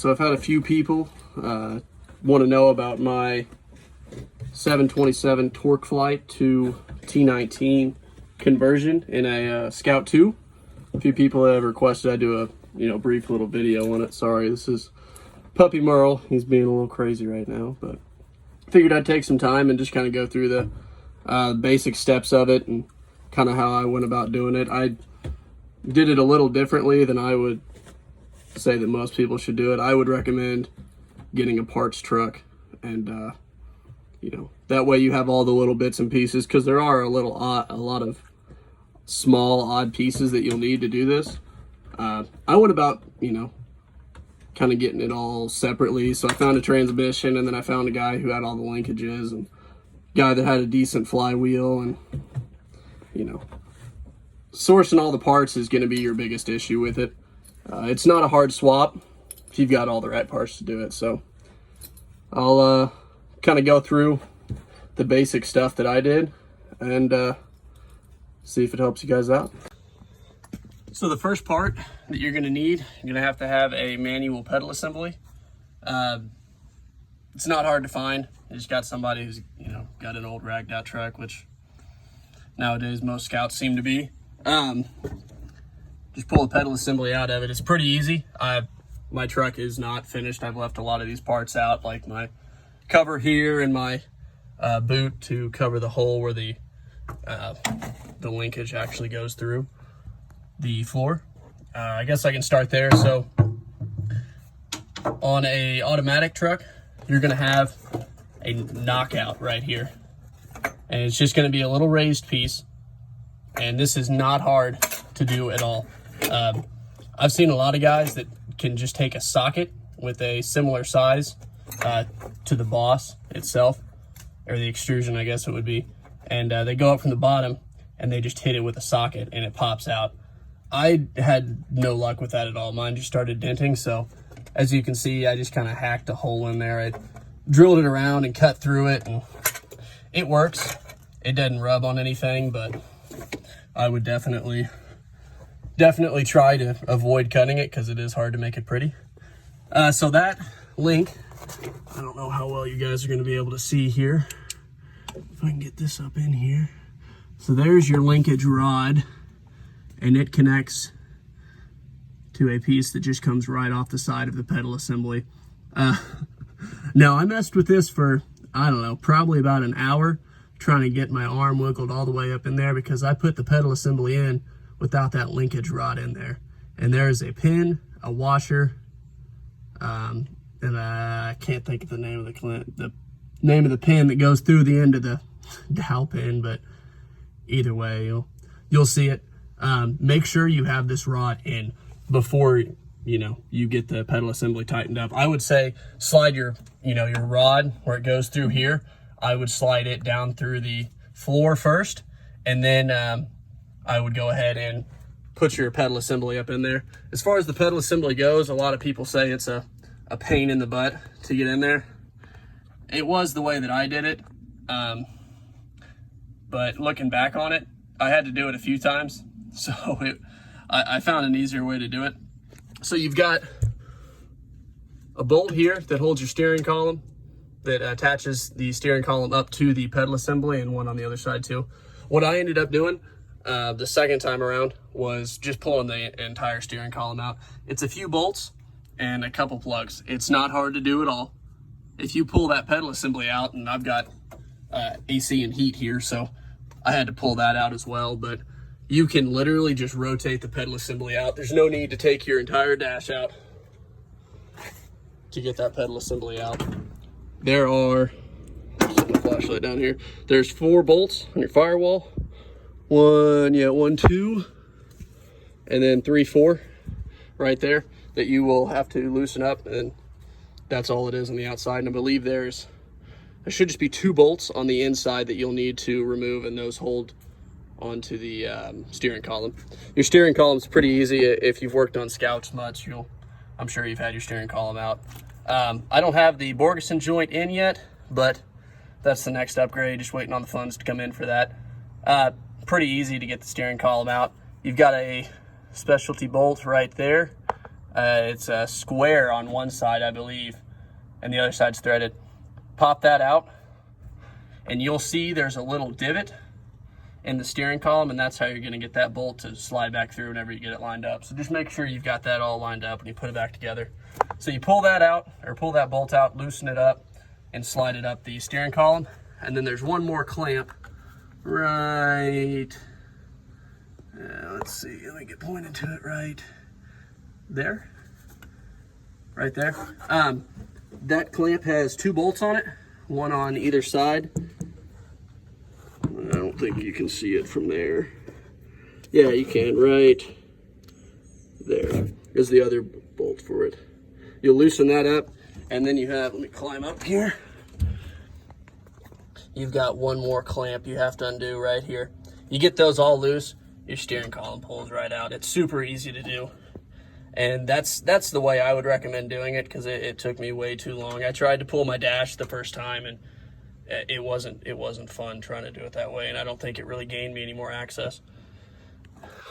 So I've had a few people want to know about my 727 TorqueFlite to T19 conversion in a Scout 2. A few people have requested I do a brief little video on it. Sorry, this is Puppy Merle. He's being a little crazy right now, but figured I'd take some time and just kind of go through the basic steps of it and kind of how I went about doing it. I did it a little differently than I would say that most people should do it. I would recommend getting a parts truck, and that way you have all the little bits and pieces, because there are a lot of small odd pieces that you'll need to do this. I went about kind of getting it all separately. So I found a transmission, and then I found a guy who had all the linkages, and a guy that had a decent flywheel, and sourcing all the parts is going to be your biggest issue with it. It's not a hard swap if you've got all the right parts to do it. So I'll kind of go through the basic stuff that I did and see if it helps you guys out. So the first part that you're going to need, you're going to have a manual pedal assembly. It's not hard to find. You just got somebody who's got an old ragged out truck, which nowadays most Scouts seem to be. Just pull the pedal assembly out of it. It's pretty easy. My truck is not finished. I've left a lot of these parts out, like my cover here and my boot to cover the hole where the linkage actually goes through the floor. I guess I can start there. So on a automatic truck, you're gonna have a knockout right here, and it's just gonna be a little raised piece, and this is not hard to do at all. I've seen a lot of guys that can just take a socket with a similar size to the boss itself, or the extrusion, I guess it would be, and they go up from the bottom and they just hit it with a socket and it pops out. I had no luck with that at all. Mine just started denting, so as you can see, I just kind of hacked a hole in there. I drilled it around and cut through it, and it works. It doesn't rub on anything, but I would definitely try to avoid cutting it, because it is hard to make it pretty. So that link, I don't know how well you guys are going to be able to see here. If I can get this up in here. So there's your linkage rod, and it connects to a piece that just comes right off the side of the pedal assembly. Now, I messed with this for, I don't know, probably about an hour, trying to get my arm wiggled all the way up in there, because I put the pedal assembly in without that linkage rod in there. And there's a pin, a washer, and I can't think of the name of the pin that goes through the end of the dowel pin, but either way, you'll see it. Make sure you have this rod in before you get the pedal assembly tightened up. I would say slide your rod where it goes through here. I would slide it down through the floor first, and then I would go ahead and put your pedal assembly up in there. As far as the pedal assembly goes, a lot of people say it's a pain in the butt to get in there. It was the way that I did it, but looking back on it, I had to do it a few times, so I found an easier way to do it. So you've got a bolt here that holds your steering column, that attaches the steering column up to the pedal assembly, and one on the other side too. What I ended up doing the second time around was just pulling the entire steering column out. It's a few bolts and a couple plugs. It's not hard to do at all. If you pull that pedal assembly out, and I've got AC and heat here, so I had to pull that out as well, but you can literally just rotate the pedal assembly out. There's no need to take your entire dash out to get that pedal assembly out. There are, set the flashlight down here, there's 4 bolts on your firewall. 1, 2, and then 3, 4 right there that you will have to loosen up, and that's all it is on the outside. And I believe there should just be 2 bolts on the inside that you'll need to remove, and those hold onto the steering column. Your steering column is pretty easy. If you've worked on Scouts much, I'm sure you've had your steering column out. I don't have the Borgeson joint in yet, but that's the next upgrade. Just waiting on the funds to come in for that. Pretty easy to get the steering column out. You've got a specialty bolt right there It's a square on one side, I believe, and the other side's threaded. Pop that out, and you'll see there's a little divot in the steering column, and that's how you're going to get that bolt to slide back through whenever you get it lined up. So just make sure you've got that all lined up when you put it back together. So you pull that out, or pull that bolt out, loosen it up, and slide it up the steering column. And then there's one more clamp right, let's see, let me get pointed to it right there. Right there. That clamp has 2 bolts on it, one on either side. I don't think you can see it from there. Yeah, you can, right there is the other bolt for it. You'll loosen that up, and then you have, let me climb up here. You've got one more clamp you have to undo right here. You get those all loose, your steering column pulls right out. It's super easy to do. And that's the way I would recommend doing it, because it took me way too long. I tried to pull my dash the first time, and it wasn't fun trying to do it that way, and I don't think it really gained me any more access.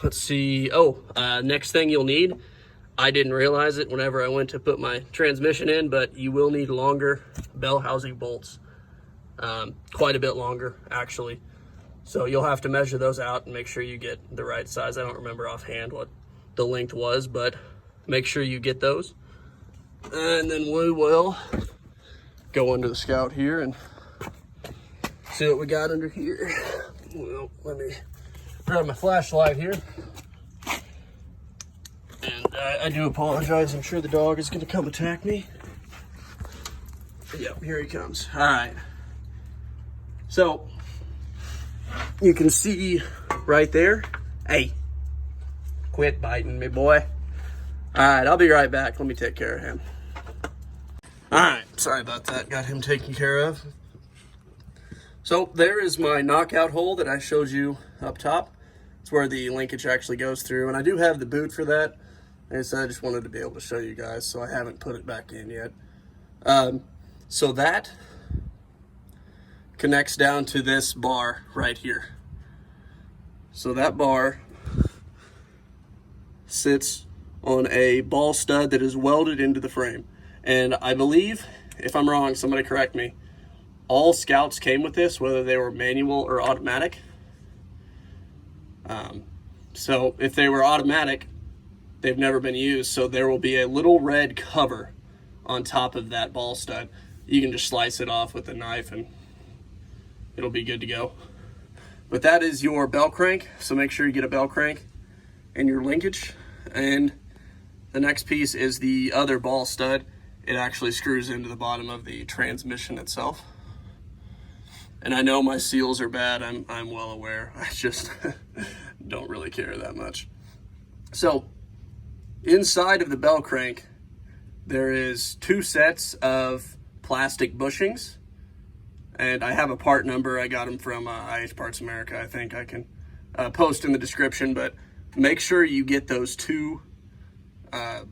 Let's see. Next thing you'll need, I didn't realize it whenever I went to put my transmission in, but you will need longer bell housing bolts. Quite a bit longer, actually. So you'll have to measure those out and make sure you get the right size. I don't remember offhand what the length was, but make sure you get those. And then we will go under the Scout here and see what we got under here. Well, let me grab my flashlight here. And I do apologize. I'm sure the dog is going to come attack me. Yep, here he comes. All right. So you can see right there. Hey, quit biting me, boy. All right, I'll be right back. Let me take care of him. All right, sorry about that. Got him taken care of. So there is my knockout hole that I showed you up top. It's where the linkage actually goes through, and I do have the boot for that. And so I just wanted to be able to show you guys, so I haven't put it back in yet. So that connects down to this bar right here. So that bar sits on a ball stud that is welded into the frame. And I believe, if I'm wrong, somebody correct me, all Scouts came with this, whether they were manual or automatic. So if they were automatic, they've never been used, so there will be a little red cover on top of that ball stud. You can just slice it off with a knife and it'll be good to go. But that is your bell crank, so make sure you get a bell crank and your linkage. And the next piece is the other ball stud. It actually screws into the bottom of the transmission itself. And I know my seals are bad, I'm well aware. I just don't really care that much. So inside of the bell crank, there is 2 sets of plastic bushings. And I have a part number. I got them from IH Parts America. I think I can post in the description, but make sure you get those 2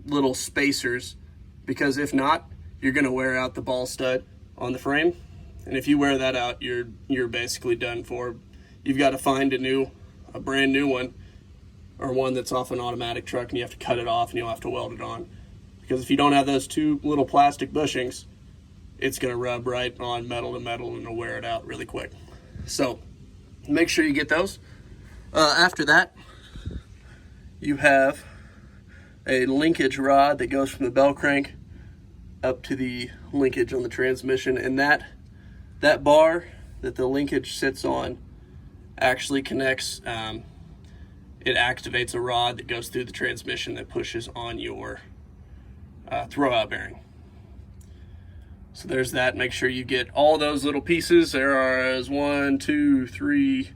little spacers, because if not, you're gonna wear out the ball stud on the frame. And if you wear that out, you're basically done for. You've got to find a brand new one, or one that's off an automatic truck, and you have to cut it off and you'll have to weld it on. Because if you don't have those 2 little plastic bushings, it's going to rub right on metal to metal and it'll wear it out really quick. So make sure you get those. After that, you have a linkage rod that goes from the bell crank up to the linkage on the transmission, and that bar that the linkage sits on actually connects, it activates a rod that goes through the transmission that pushes on your throwout bearing. So there's that. Make sure you get all those little pieces. There are 1, 2, 3,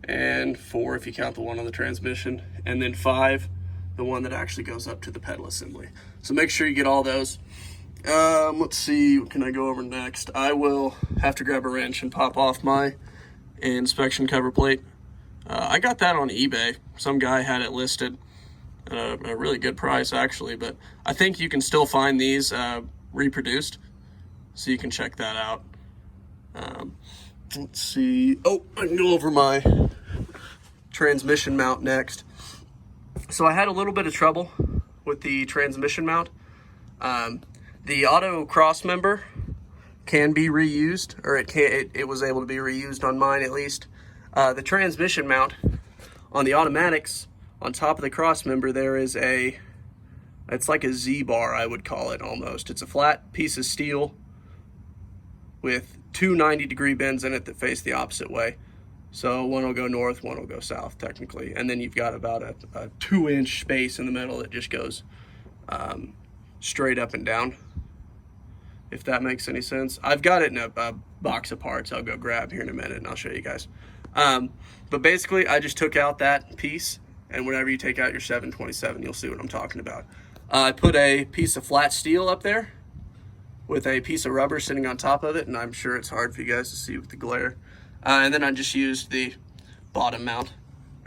and 4 if you count the one on the transmission, and then 5, the one that actually goes up to the pedal assembly. So make sure you get all those. Let's see, what can I go over next? I will have to grab a wrench and pop off my inspection cover plate. I got that on eBay. Some guy had it listed at a really good price, actually, but I think you can still find these reproduced, so you can check that out. Let's see. Oh, I can go over my transmission mount next. So I had a little bit of trouble with the transmission mount. The auto cross member can be reused, or it was able to be reused on mine at least. The transmission mount on the automatics, on top of the cross member, there is it's like a Z-bar, I would call it almost. It's a flat piece of steel with two 90-degree bends in it that face the opposite way. So one will go north, one will go south technically. And then you've got about a 2-inch space in the middle that just goes straight up and down, if that makes any sense. I've got it in a box of parts I'll go grab here in a minute and I'll show you guys. But basically I just took out that piece, and whenever you take out your 727, you'll see what I'm talking about. I put a piece of flat steel up there with a piece of rubber sitting on top of it, and I'm sure it's hard for you guys to see with the glare. And then I just used the bottom mount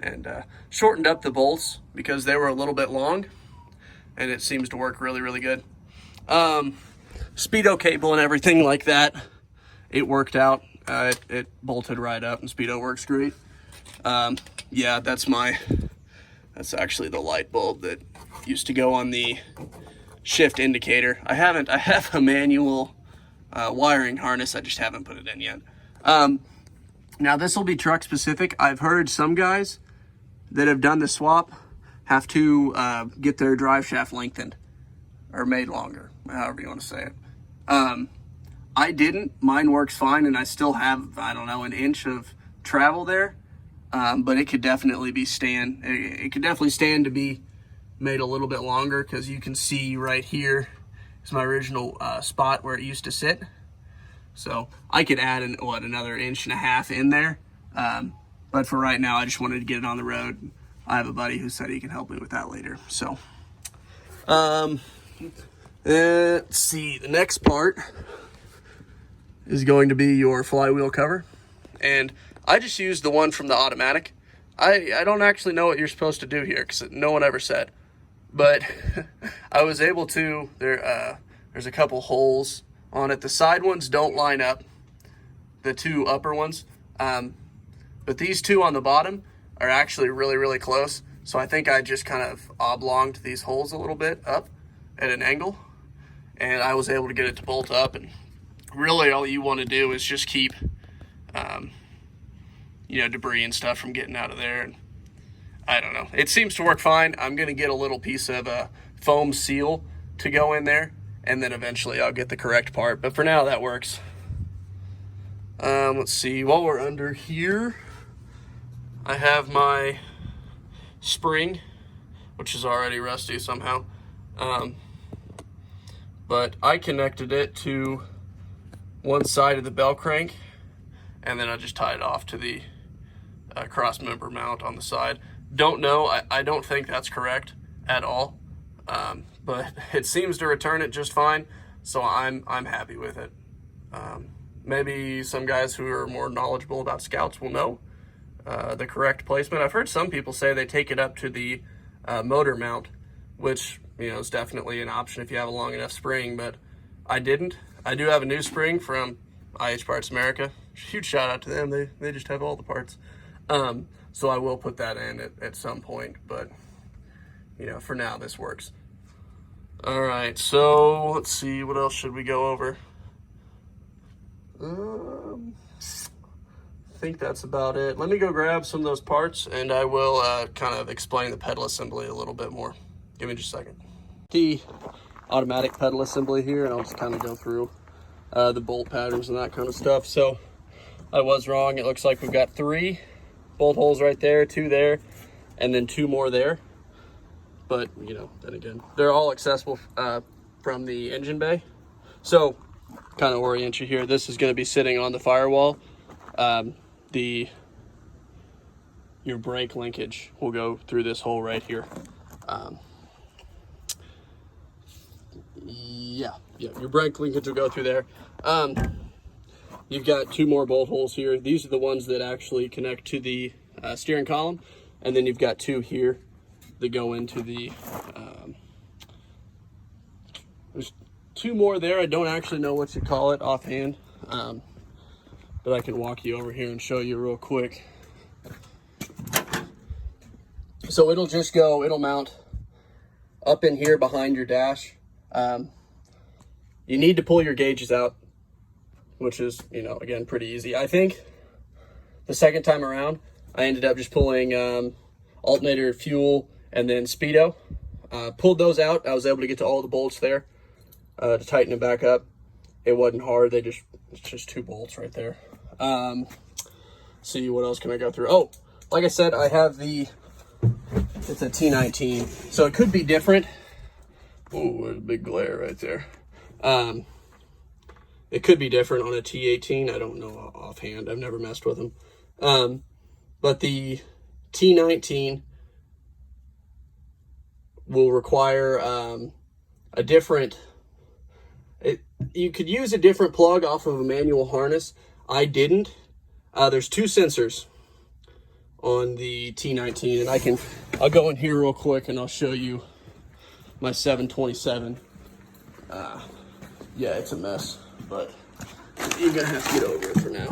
and shortened up the bolts because they were a little bit long, and it seems to work really, really good. Speedo cable and everything like that, it worked out. It bolted right up, and Speedo works great. Yeah, that's actually the light bulb that used to go on the shift indicator. I have a manual wiring harness, I just haven't put it in yet. Now this will be truck specific. I've heard some guys that have done the swap have to get their drive shaft lengthened or made longer, however you want to say it. I didn't. Mine works fine, and I still have, I don't know, an inch of travel there. But it could definitely be it could definitely stand to be made a little bit longer, because you can see right here is my original spot where it used to sit. So I could add another 1.5 inches in there. But for right now, I just wanted to get it on the road. I have a buddy who said he can help me with that later. So, let's see, the next part is going to be your flywheel cover. And I just used the one from the automatic. I don't actually know what you're supposed to do here, because no one ever said. But I was able to, there's a couple holes on it. The side ones don't line up, the two upper ones. But these two on the bottom are actually really, really close. So I think I just kind of oblonged these holes a little bit up at an angle, and I was able to get it to bolt up. And really all you want to do is just keep debris and stuff from getting out of there. And I don't know, it seems to work fine. I'm gonna get a little piece of a foam seal to go in there, and then eventually I'll get the correct part, but for now that works. Let's see, while we're under here, I have my spring, which is already rusty somehow, but I connected it to one side of the bell crank, and then I just tied it off to the cross member mount on the side. Don't know, I don't think that's correct at all, but it seems to return it just fine, so I'm happy with it. Maybe some guys who are more knowledgeable about Scouts will know the correct placement. I've heard some people say they take it up to the motor mount, which is definitely an option if you have a long enough spring, but I didn't. I do have a new spring from IH Parts America. Huge shout out to them. They just have all the parts. So I will put that in at some point, but for now this works. All right, so let's see, what else should we go over? I think that's about it. Let me go grab some of those parts, and I will kind of explain the pedal assembly a little bit more. Give me just a second. The automatic pedal assembly here, and I'll just kind of go through the bolt patterns and that kind of stuff. So I was wrong. It looks like we've got 3 bolt holes right there, 2 there, and then 2 more there. But then again, they're all accessible from the engine bay. So kind of orient you here, this is going to be sitting on the firewall. Your brake linkage will go through this hole right here. Yeah, your brake linkage will go through there. You've got 2 more bolt holes here. These are the ones that actually connect to the steering column, and then you've got 2 here that go into the there's 2 more there. I don't actually know what you call it offhand, but I can walk you over here and show you real quick. So it'll mount up in here behind your dash, you need to pull your gauges out, which is, you know, again, pretty easy. I think the second time around, I ended up just pulling alternator, fuel, and then speedo. Pulled those out. I was able to get to all the bolts there to tighten it back up. It wasn't hard. It's just 2 bolts right there. See, what else can I go through? Oh, like I said, I have it's a T19, so it could be different. Oh, there's a big glare right there. It could be different on a T18. I don't know offhand. I've never messed with them. But the T19 will require a different... you could use a different plug off of a manual harness. I didn't. There's 2 sensors on the T19, and I'll go in here real quick and I'll show you my 727. Yeah, it's a mess, but you're gonna have to get over it for now.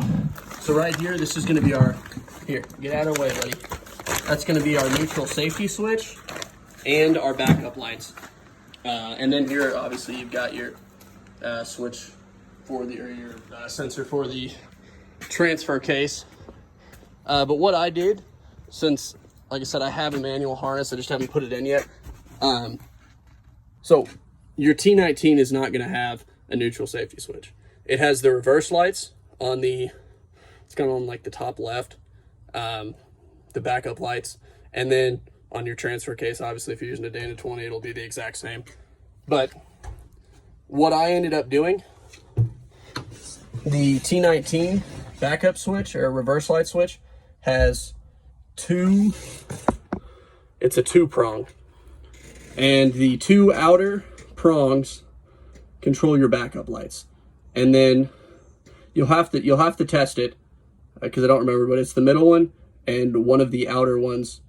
So right here, this is gonna be here, get out of the way, buddy. That's gonna be our neutral safety switch and our backup lights. And then here, obviously, you've got your switch for your sensor for the transfer case. But what I did, since, like I said, I have a manual harness, I just haven't put it in yet. So your T19 is not going to have a neutral safety switch. It has the reverse lights on it's kind of on like the top left, the backup lights. And then on your transfer case, obviously, if you're using a Dana 20, it'll be the exact same. But what I ended up doing, the T19 backup switch or reverse light switch has it's a 2-prong, and the 2 outer prongs control your backup lights. And then you'll have to test it because I don't remember, but it's the middle one and one of the outer ones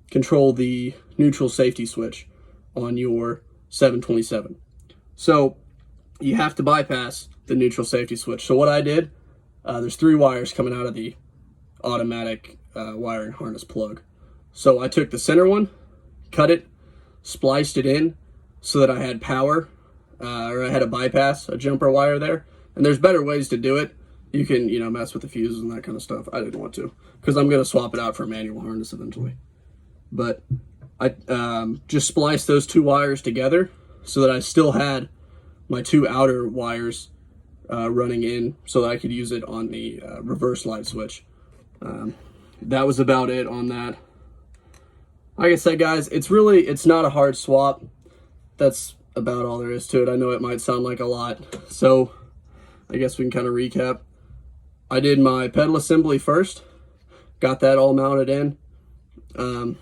control the neutral safety switch on your 727. So you have to bypass the neutral safety switch. So what I did, there's 3 wires coming out of the automatic wiring harness plug. So I took the center one, cut it, spliced it in so that I had power, or I had a bypass, a jumper wire there. And there's better ways to do it. You can, mess with the fuses and that kind of stuff. I didn't want to, because I'm going to swap it out for a manual harness eventually. But I just spliced those 2 wires together so that I still had my 2 outer wires running in so that I could use it on the reverse light switch. That was about it on that. Like I said, guys, it's not a hard swap. That's about all there is to it. I know it might sound like a lot, so I guess we can kind of recap. I did my pedal assembly first, got that all mounted in, and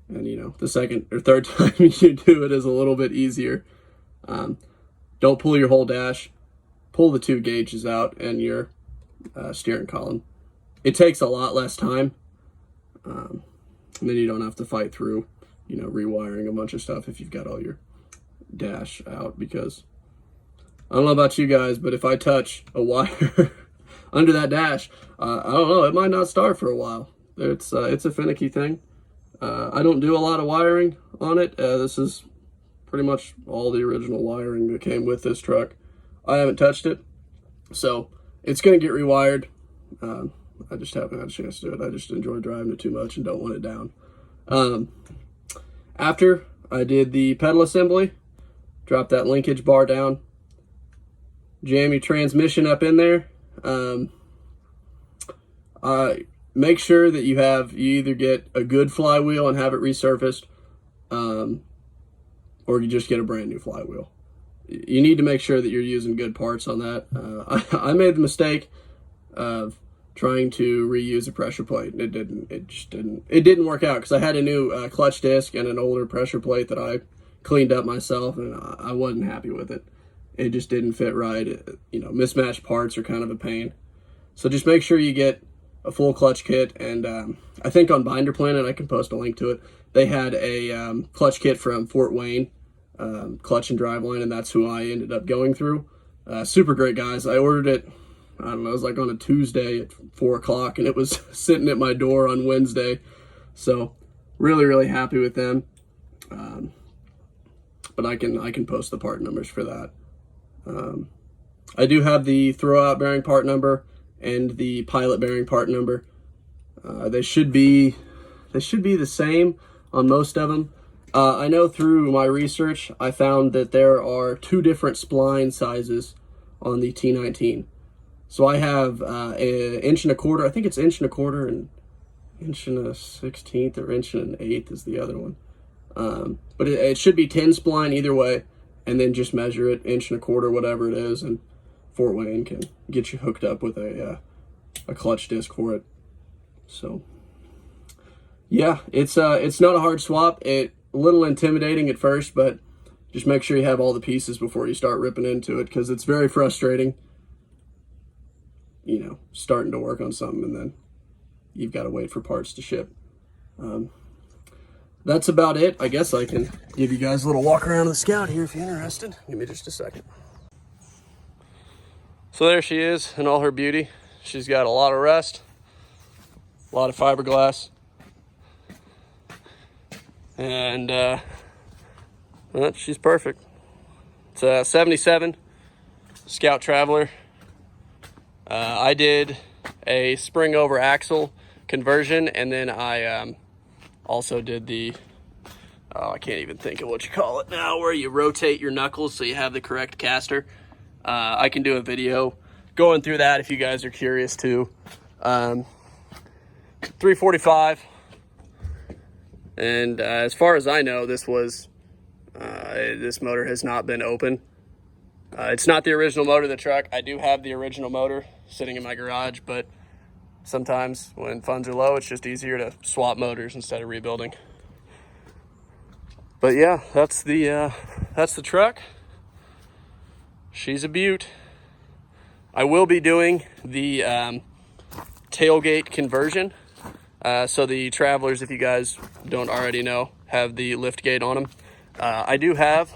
the second or third time you do it is a little bit easier. Don't pull your whole dash, pull the 2 gauges out and your steering column. It takes a lot less time, and then you don't have to fight through, rewiring a bunch of stuff if you've got all your dash out, because I don't know about you guys, but if I touch a wire under that dash, I don't know, it might not start for a while. It's a finicky thing. I don't do a lot of wiring on it. This is pretty much all the original wiring that came with this truck. I haven't touched it, so it's going to get rewired. I just haven't had a chance to do it. I just enjoy driving it too much and don't want it down. After I did the pedal assembly, drop that linkage bar down, jam your transmission up in there. Make sure that you either get a good flywheel and have it resurfaced, or you just get a brand new flywheel. You need to make sure that you're using good parts on that. I made the mistake of trying to reuse a pressure plate. It didn't work out because I had a new clutch disc and an older pressure plate that I cleaned up myself, and I wasn't happy with it. It just didn't fit right. Mismatched parts are kind of a pain. So just make sure you get a full clutch kit, and I think on Binder Planet, I can post a link to it, they had a clutch kit from Fort Wayne, Clutch and Driveline, and that's who I ended up going through. Super great guys. I ordered it, I don't know, it was like on a Tuesday at 4 o'clock, and it was sitting at my door on Wednesday. So really, really happy with them. But I can post the part numbers for that. I do have the throwout bearing part number and the pilot bearing part number. They should be the same on most of them. I know through my research, I found that there are 2 different spline sizes on the T19. So I have an 1 1/4. I think it's 1 1/4 and 1 1/16 or 1 1/8 is the other one. But it should be 10 spline either way, and then just measure it 1 1/4, whatever it is, and Fort Wayne can get you hooked up with a clutch disc for it. So yeah, it's not a hard swap. It a little intimidating at first, but just make sure you have all the pieces before you start ripping into it, because it's very frustrating, you know, starting to work on something and then you've got to wait for parts to ship. That's about it. I guess I can give you guys a little walk around of the Scout here if you're interested. Give me just a second. So there she is in all her beauty. She's got a lot of rust, a lot of fiberglass, and well, she's perfect. It's a 77 Scout Traveler. I did a spring over axle conversion, and then I also did the, I can't even think of what you call it now, where you rotate your knuckles so you have the correct caster. I can do a video going through that if you guys are curious too. 345, and as far as I know, this motor has not been open. It's not the original motor of the truck. I do have the original motor sitting in my garage, but sometimes when funds are low, it's just easier to swap motors instead of rebuilding. But yeah, that's the truck. She's a beaut. I will be doing the tailgate conversion. So the Travelers, if you guys don't already know, have the lift gate on them. I do have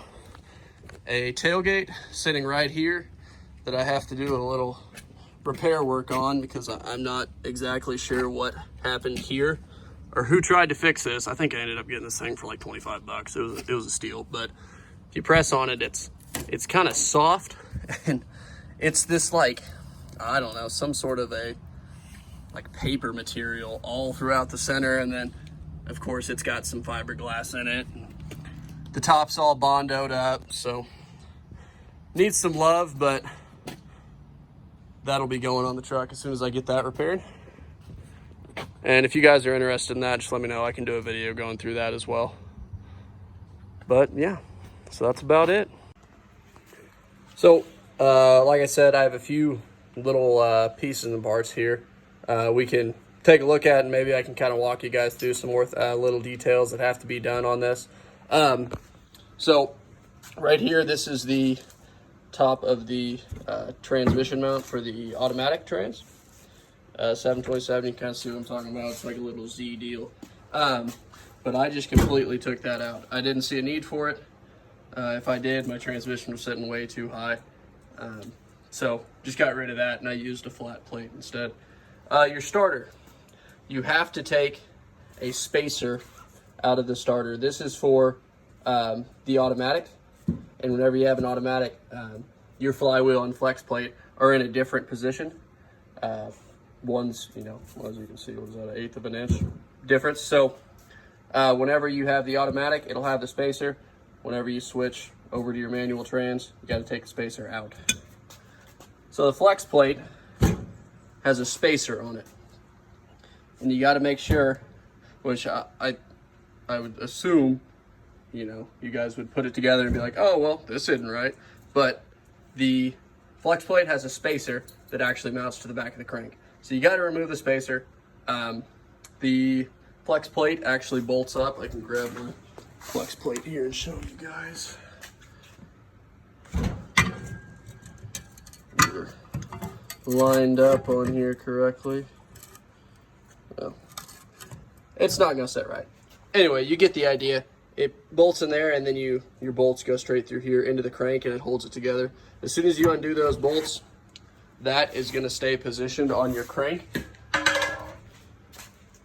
a tailgate sitting right here that I have to do a little repair work on, because I'm not exactly sure what happened here or who tried to fix this. I think I ended up getting this thing for like 25 bucks. It was a steal, but if you press on it, it's kind of soft, and it's this, like, I don't know, some sort of a like paper material all throughout the center, and then of course it's got some fiberglass in it. The top's all bondoed up, so needs some love, but that'll be going on the truck as soon as I get that repaired. And if you guys are interested in that, just let me know. I can do a video going through that as well. But yeah, so that's about it. So like I said, I have a few little pieces and parts here we can take a look at, and maybe I can kind of walk you guys through some more little details that have to be done on this. So right here, this is the top of the transmission mount for the automatic trans. 727, you can kind of see what I'm talking about. It's like a little Z deal. But I just completely took that out. I didn't see a need for it. If I did, my transmission was sitting way too high. So just got rid of that, and I used a flat plate instead. Your starter, you have to take a spacer out of the starter. This is for the automatic, and whenever you have an automatic, your flywheel and flex plate are in a different position. One's, you know, as you can see, what is that, 1/8 of an inch difference. So whenever you have the automatic, it'll have the spacer. Whenever you switch over to your manual trans, you got to take the spacer out. So the flex plate has a spacer on it, and you got to make sure, which I would assume, you know, you guys would put it together and be like, oh well, this isn't right. But the flex plate has a spacer that actually mounts to the back of the crank, so you got to remove the spacer. The flex plate actually bolts up. I can grab my flex plate here and show you guys. We're lined up on here correctly. Well, it's not gonna sit right. Anyway, you get the idea. It bolts in there, and then your bolts go straight through here into the crank, and it holds it together. As soon as you undo those bolts, that is gonna stay positioned on your crank.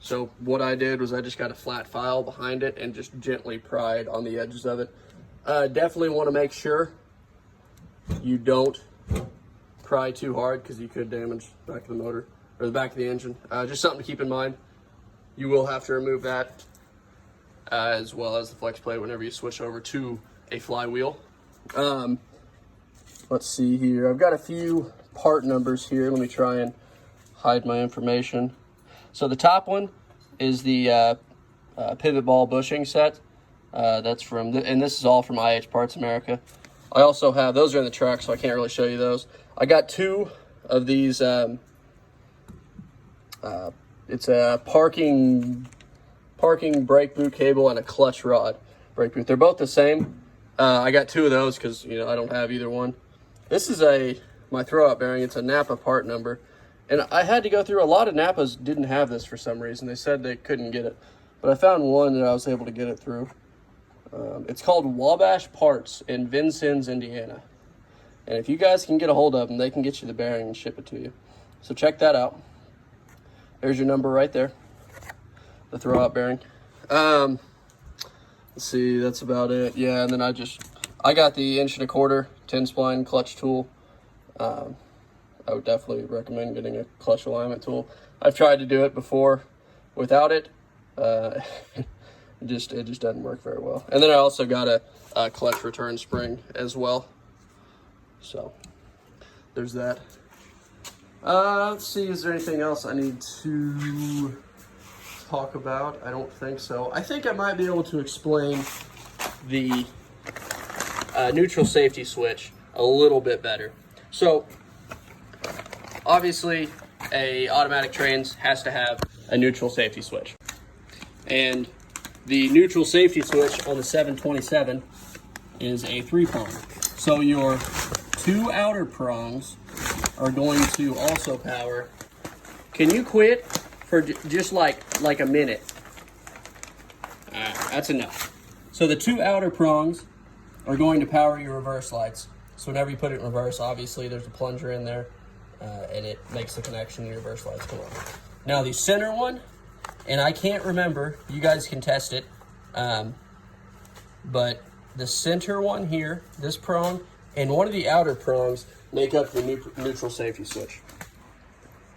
So what I did was I just got a flat file behind it and just gently pried on the edges of it. Definitely want to make sure you don't pry too hard because you could damage the back of the motor or the back of the engine. Just something to keep in mind. You will have to remove that as well as the flex plate whenever you switch over to a flywheel. Let's see here. I've got a few part numbers here. Let me try and hide my information. So the top one is the pivot ball bushing set. That's from, and this is all from IH Parts America. I also have, those are in the truck, so I can't really show you those. I got two of these, it's a parking brake boot cable and a clutch rod brake boot. They're both the same. I got two of those because, you know, I don't have either one. This is my throwout bearing. It's a Napa part number. And I had to go through, a lot of Napas didn't have this for some reason. They said they couldn't get it. But I found one that I was able to get it through. It's called Wabash Parts in Vincennes, Indiana. And if you guys can get a hold of them, they can get you the bearing and ship it to you. So check that out. There's your number right there. The throwout bearing. Let's see, that's about it. Yeah, and then I got the 1.25" 10 spline clutch tool. I would definitely recommend getting a clutch alignment tool. I've tried to do it before without it. It just doesn't work very well. And then I also got a clutch return spring as well. So there's that. Let's see, is there anything else I need to talk about? I don't think so. I think I might be able to explain the neutral safety switch a little bit better. So obviously a automatic Trains has to have a neutral safety switch. And the neutral safety switch on the 727 is a 3-prong. So your 2 outer prongs are going to also power. Can you quit for just like a minute? That's enough. So the 2 outer prongs are going to power your reverse lights. So whenever you put it in reverse, obviously there's a plunger in there, and it makes the connection and your reverse lights come on. Now the center one, and I can't remember, you guys can test it, but the center one here, this prong, and one of the outer prongs make up the neutral safety switch.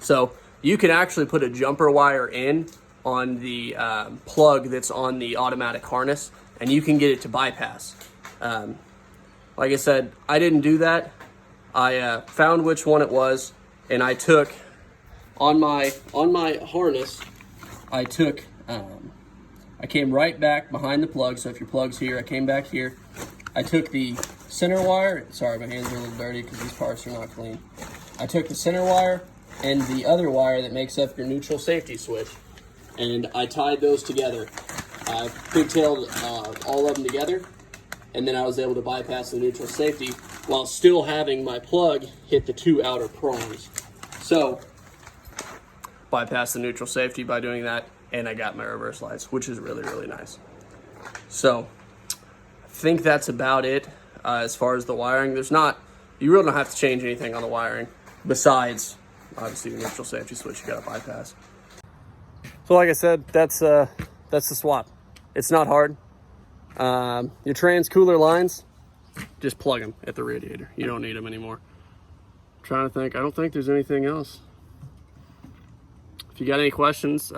So you can actually put a jumper wire in on the plug that's on the automatic harness, and you can get it to bypass. Like I said, I didn't do that. I found which one it was, and I took on my harness. I came right back behind the plug. So if your plug's here, I came back here. I took the center wire. Sorry, my hands are a little dirty because these parts are not clean. I took the center wire and the other wire that makes up your neutral safety switch, and I tied those together. I pigtailed all of them together, and then I was able to bypass the neutral safety while still having my plug hit the 2 outer prongs. So bypass the neutral safety by doing that, and I got my reverse lights, which is really, really nice. So I think that's about it as far as the wiring. You really don't have to change anything on the wiring besides obviously the neutral safety switch you got to bypass. So like I said, that's the swap. It's not hard. Your trans cooler lines, just plug them at the radiator. You don't need them anymore. I'm trying to think. I don't think there's anything else. If you got any questions,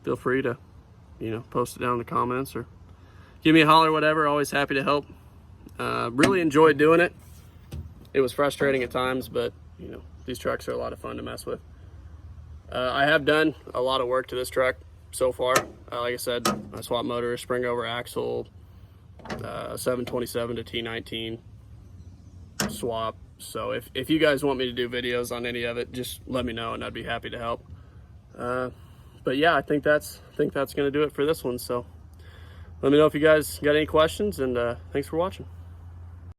feel free to, post it down in the comments or give me a holler, whatever. Always happy to help. Really enjoyed doing it. It was frustrating at times, but these trucks are a lot of fun to mess with. I have done a lot of work to this truck so far. Like I said, I swapped motor, spring over axle, 727 to T19 swap. So if you guys want me to do videos on any of it, just let me know and I'd be happy to help. But yeah, I think that's gonna do it for this one. So let me know if you guys got any questions, and thanks for watching.